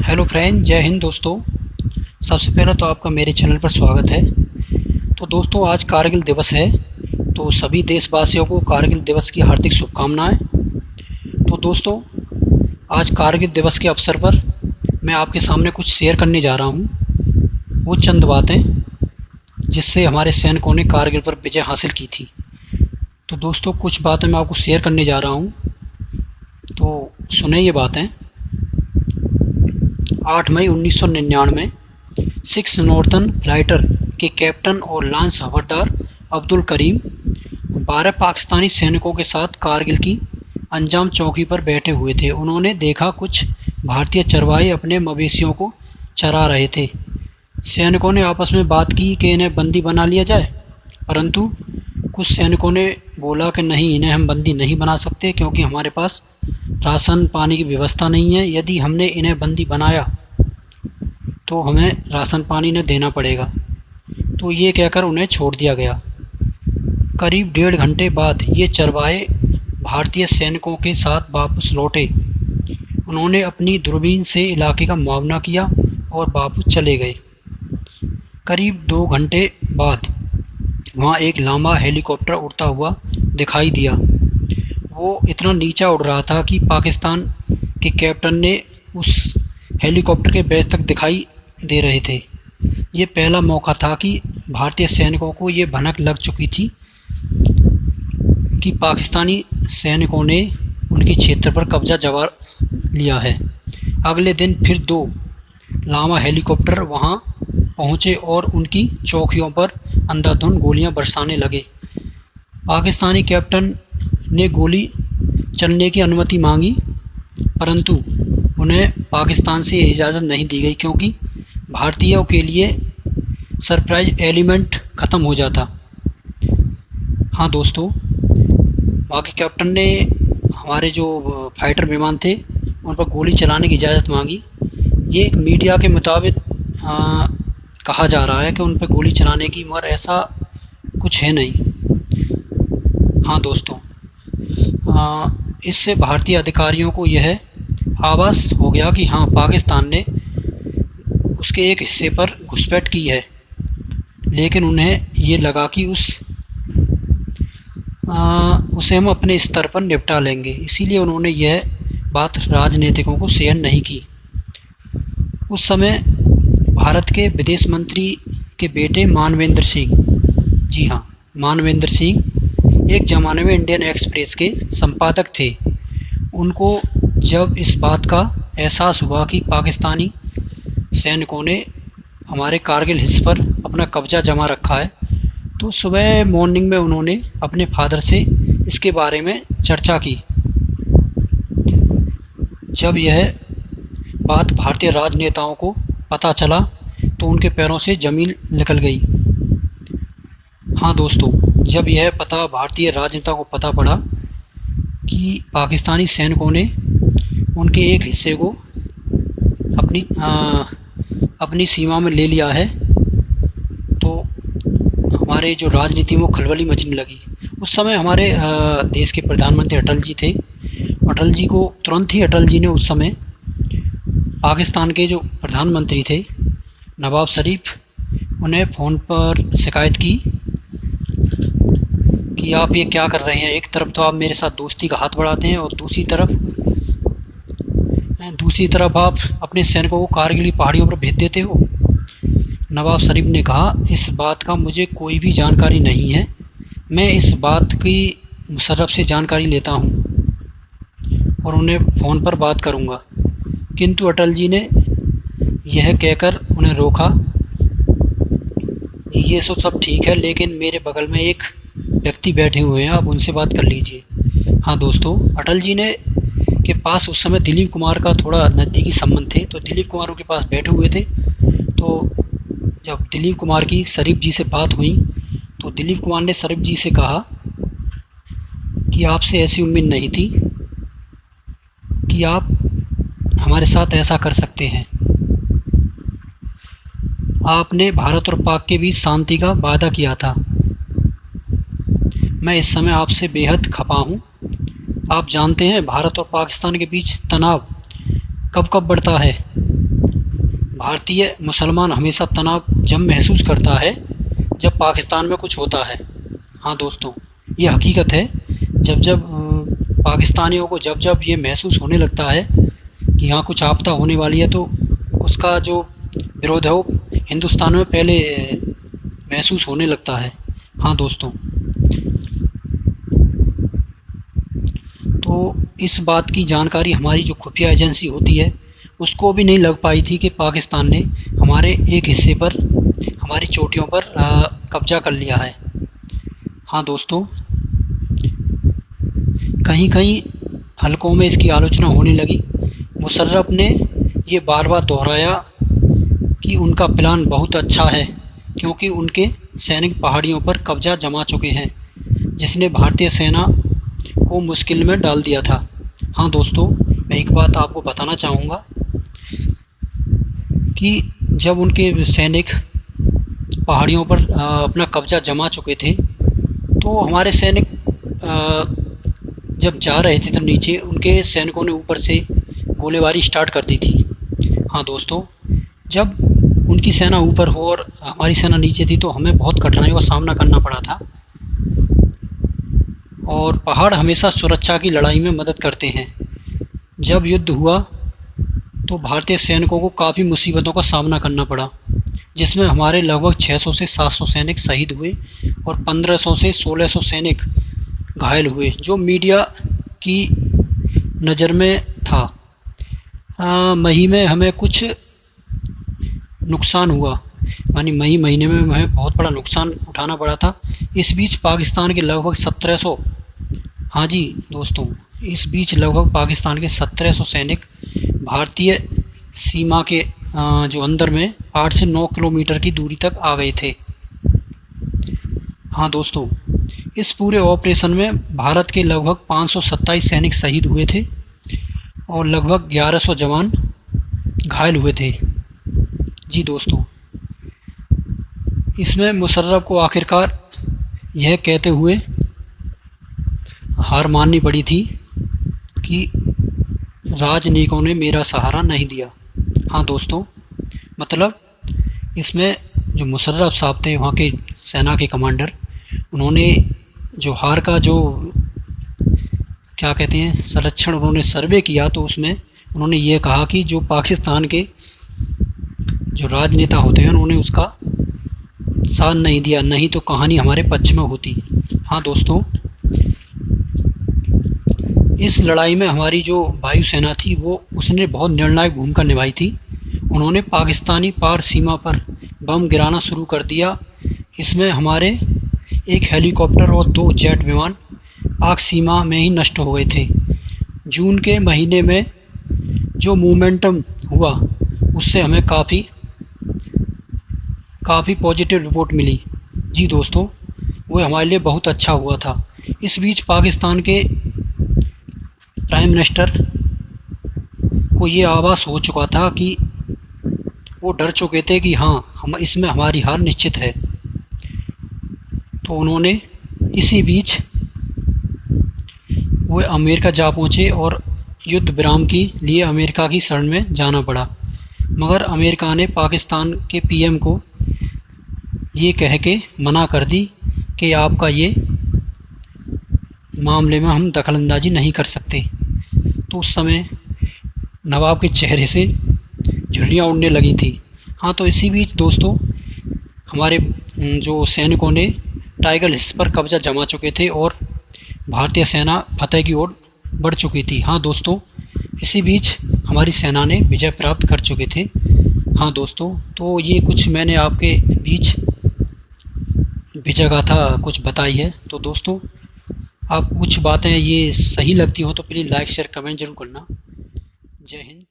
Hello friend, जय हिंद दोस्तों। सबसे पहले तो आपका मेरे चैनल पर स्वागत है। तो दोस्तों, आज कारगिल दिवस है, तो सभी देशवासियों को कारगिल दिवस की हार्दिक शुभकामनाएं। तो दोस्तों, आज कारगिल दिवस के अवसर पर मैं आपके सामने कुछ शेयर करने जा रहा हूं। वो चंद बातें जिससे हमारे सैनिकों ने कारगिल पर विजय हासिल की थी। तो दोस्तों, कुछ बातें मैं आपको शेयर करने जा रहा हूं, तो सुने ये बातें। 8 मई 1999 सिक्स नॉर्थर्न फ्लाइटर के कैप्टन और लांस हवलदार अब्दुल करीम 12 पाकिस्तानी सैनिकों के साथ कारगिल की अंजाम चौकी पर बैठे हुए थे। उन्होंने देखा कुछ भारतीय चरवाहे अपने मवेशियों को चरा रहे थे। सैनिकों ने आपस में बात की कि इन्हें बंदी बना लिया जाए, परंतु कुछ सैनिकों ने बोला कि नहीं, इन्हें हम बंदी नहीं बना सकते क्योंकि हमारे पास राशन पानी की व्यवस्था नहीं है। यदि हमने इन्हें बंदी बनाया तो हमें राशन पानी न देना पड़ेगा। तो ये कहकर उन्हें छोड़ दिया गया। करीब 1.5 घंटे बाद ये चरवाहे भारतीय सैनिकों के साथ वापस लौटे। उन्होंने अपनी दूरबीन से इलाके का मुआयना किया और वापस चले गए। करीब 2 घंटे बाद वहाँ एक लामा हेलीकॉप्टर उड़ता हुआ दिखाई दिया। वो इतना नीचा उड़ रहा था कि पाकिस्तान के कैप्टन ने उस हेलीकॉप्टर के बेस तक दिखाई दे रहे थे। ये पहला मौका था कि भारतीय सैनिकों को ये भनक लग चुकी थी कि पाकिस्तानी सैनिकों ने उनके क्षेत्र पर कब्जा जमा लिया है। अगले दिन फिर 2 लामा हेलीकॉप्टर वहां पहुंचे और उनकी चौकियों पर अंधाधुंध गोलियां बरसाने लगे। पाकिस्तानी कैप्टन ने गोली चलने की अनुमति मांगी, परंतु उन्हें पाकिस्तान से इजाज़त नहीं दी गई क्योंकि भारतीयों के लिए सरप्राइज एलिमेंट ख़त्म हो जाता। हाँ दोस्तों, बाकी कैप्टन ने हमारे जो फाइटर विमान थे उन पर गोली चलाने की इजाज़त मांगी। ये एक मीडिया के मुताबिक कहा जा रहा है कि उन पर गोली चलाने की, मगर ऐसा कुछ है नहीं। हाँ दोस्तों, इससे भारतीय अधिकारियों को यह आभास हो गया कि हाँ, पाकिस्तान ने उसके एक हिस्से पर घुसपैठ की है, लेकिन उन्हें ये लगा कि उसे हम अपने स्तर पर निपटा लेंगे। इसीलिए उन्होंने यह बात राजनीतिकों को शेयर नहीं की। उस समय भारत के विदेश मंत्री के बेटे मानवेंद्र सिंह, जी हाँ, मानवेंद्र सिंह एक ज़माने में इंडियन एक्सप्रेस के संपादक थे। उनको जब इस बात का एहसास हुआ कि पाकिस्तानी सैनिकों ने हमारे कारगिल हिल्स पर अपना कब्जा जमा रखा है, तो सुबह मॉर्निंग में उन्होंने अपने फादर से इसके बारे में चर्चा की। जब यह बात भारतीय राजनेताओं को पता चला तो उनके पैरों से ज़मीन निकल गई। हाँ दोस्तों, जब यह पता भारतीय राजनेताओं को पता पड़ा कि पाकिस्तानी सैनिकों ने उनके एक हिस्से को अपनी सीमा में ले लिया है, तो हमारे जो राजनीति में वो खलबली मचने लगी। उस समय हमारे देश के प्रधानमंत्री अटल जी थे। अटल जी को तुरंत ही अटल जी ने उस समय पाकिस्तान के जो प्रधानमंत्री थे नवाब शरीफ, उन्हें फ़ोन पर शिकायत की कि आप ये क्या कर रहे हैं। एक तरफ तो आप मेरे साथ दोस्ती का हाथ बढ़ाते हैं और दूसरी तरफ आप अपने सैनिकों को कारगिल की पहाड़ियों पर भेज देते हो। नवाब शरीफ ने कहा, इस बात का मुझे कोई भी जानकारी नहीं है, मैं इस बात की मुशर्रफ से जानकारी लेता हूँ और उन्हें फ़ोन पर बात करूँगा। किंतु अटल जी ने यह कहकर उन्हें रोका, ये सब ठीक है, लेकिन मेरे बगल में एक व्यक्ति बैठे हुए हैं, आप उनसे बात कर लीजिए। हाँ दोस्तों, अटल जी ने के पास उस समय दिलीप कुमार का थोड़ा नज़दीकी संबंध थे, तो दिलीप कुमार उनके पास बैठे हुए थे। तो जब दिलीप कुमार की शरीफ जी से बात हुई तो दिलीप कुमार ने शरीफ जी से कहा कि आपसे ऐसी उम्मीद नहीं थी कि आप हमारे साथ ऐसा कर सकते हैं। आपने भारत और पाक के बीच शांति का वादा किया था। मैं इस समय आपसे बेहद खफा हूँ। आप जानते हैं भारत और पाकिस्तान के बीच तनाव कब कब बढ़ता है। भारतीय मुसलमान हमेशा तनाव जब महसूस करता है जब पाकिस्तान में कुछ होता है। हाँ दोस्तों, ये हकीकत है। जब जब पाकिस्तानियों को जब जब ये महसूस होने लगता है कि यहाँ कुछ आपदा होने वाली है, तो उसका जो विरोध है वो हिंदुस्तान में पहले महसूस होने लगता है। हाँ दोस्तों, तो इस बात की जानकारी हमारी जो खुफिया एजेंसी होती है उसको भी नहीं लग पाई थी कि पाकिस्तान ने हमारे एक हिस्से पर, हमारी चोटियों पर कब्जा कर लिया है। हाँ दोस्तों, कहीं कहीं हलकों में इसकी आलोचना होने लगी। मुशर्रफ ने ये बार बार दोहराया कि उनका प्लान बहुत अच्छा है क्योंकि उनके सैनिक पहाड़ियों पर कब्जा जमा चुके हैं, जिसने भारतीय सेना को मुश्किल में डाल दिया था। हाँ दोस्तों, मैं एक बात आपको बताना चाहूँगा कि जब उनके सैनिक पहाड़ियों पर अपना कब्जा जमा चुके थे, तो हमारे सैनिक जब जा रहे थे तो नीचे उनके सैनिकों ने ऊपर से गोलीबारी स्टार्ट कर दी थी। हाँ दोस्तों, जब उनकी सेना ऊपर हो और हमारी सेना नीचे थी तो हमें बहुत कठिनाइयों का सामना करना पड़ा था। और पहाड़ हमेशा सुरक्षा की लड़ाई में मदद करते हैं। जब युद्ध हुआ तो भारतीय सैनिकों को काफ़ी मुसीबतों का सामना करना पड़ा, जिसमें हमारे लगभग 600 से 700 सैनिक शहीद हुए और 1500 से 1600 सैनिक घायल हुए, जो मीडिया की नज़र में था। मई में हमें कुछ नुकसान हुआ, यानी मई महीने में हमें बहुत बड़ा नुकसान उठाना पड़ा था। इस बीच पाकिस्तान के लगभग 1700, हाँ जी दोस्तों, इस बीच लगभग पाकिस्तान के 1700 सैनिक भारतीय सीमा के जो अंदर में 8 से 9 किलोमीटर की दूरी तक आ गए थे। हाँ दोस्तों, इस पूरे ऑपरेशन में भारत के लगभग 527 सैनिक शहीद हुए थे और लगभग 1100 जवान घायल हुए थे। जी दोस्तों, इसमें मुशर्रफ को आखिरकार यह कहते हुए हार माननी पड़ी थी कि राजनयिकों ने मेरा सहारा नहीं दिया। हाँ दोस्तों, मतलब इसमें जो मुशर्रफ साहब थे, वहाँ के सेना के कमांडर, उन्होंने जो हार का जो क्या कहते हैं संरक्षण उन्होंने सर्वे किया, तो उसमें उन्होंने ये कहा कि जो पाकिस्तान के जो राजनेता होते हैं उन्होंने उसका साथ नहीं दिया, नहीं तो कहानी हमारे पक्ष में होती। हाँ दोस्तों, इस लड़ाई में हमारी जो वायुसेना थी वो उसने बहुत निर्णायक भूमिका निभाई थी। उन्होंने पाकिस्तानी पार सीमा पर बम गिराना शुरू कर दिया। इसमें हमारे एक हेलीकॉप्टर और 2 जेट विमान पाक सीमा में ही नष्ट हो गए थे। जून के महीने में जो मोमेंटम हुआ उससे हमें काफ़ी पॉजिटिव रिपोर्ट मिली। जी दोस्तों, वो हमारे लिए बहुत अच्छा हुआ था। इस बीच पाकिस्तान के प्राइम मिनिस्टर को ये आभास हो चुका था कि वो डर चुके थे कि हाँ, हम इसमें हमारी हार निश्चित है। तो उन्होंने इसी बीच वो अमेरिका जा पहुँचे और युद्ध विराम के लिए अमेरिका की शरण में जाना पड़ा। मगर अमेरिका ने पाकिस्तान के पीएम को ये कह के मना कर दी कि आपका ये मामले में हम दखलंदाजी नहीं कर सकते। तो उस समय नवाब के चेहरे से झुर्रियाँ उड़ने लगी थी। हाँ, तो इसी बीच दोस्तों हमारे जो सैनिकों ने टाइगर हिल्स पर कब्जा जमा चुके थे और भारतीय सेना फतेह की ओर बढ़ चुकी थी। हाँ दोस्तों, इसी बीच हमारी सेना ने विजय प्राप्त कर चुके थे। हाँ दोस्तों, तो ये कुछ मैंने आपके बीच विजय गाथा कुछ बताई है। तो दोस्तों, आप कुछ बातें ये सही लगती हो तो प्लीज़ लाइक शेयर कमेंट जरूर करना। जय हिंद।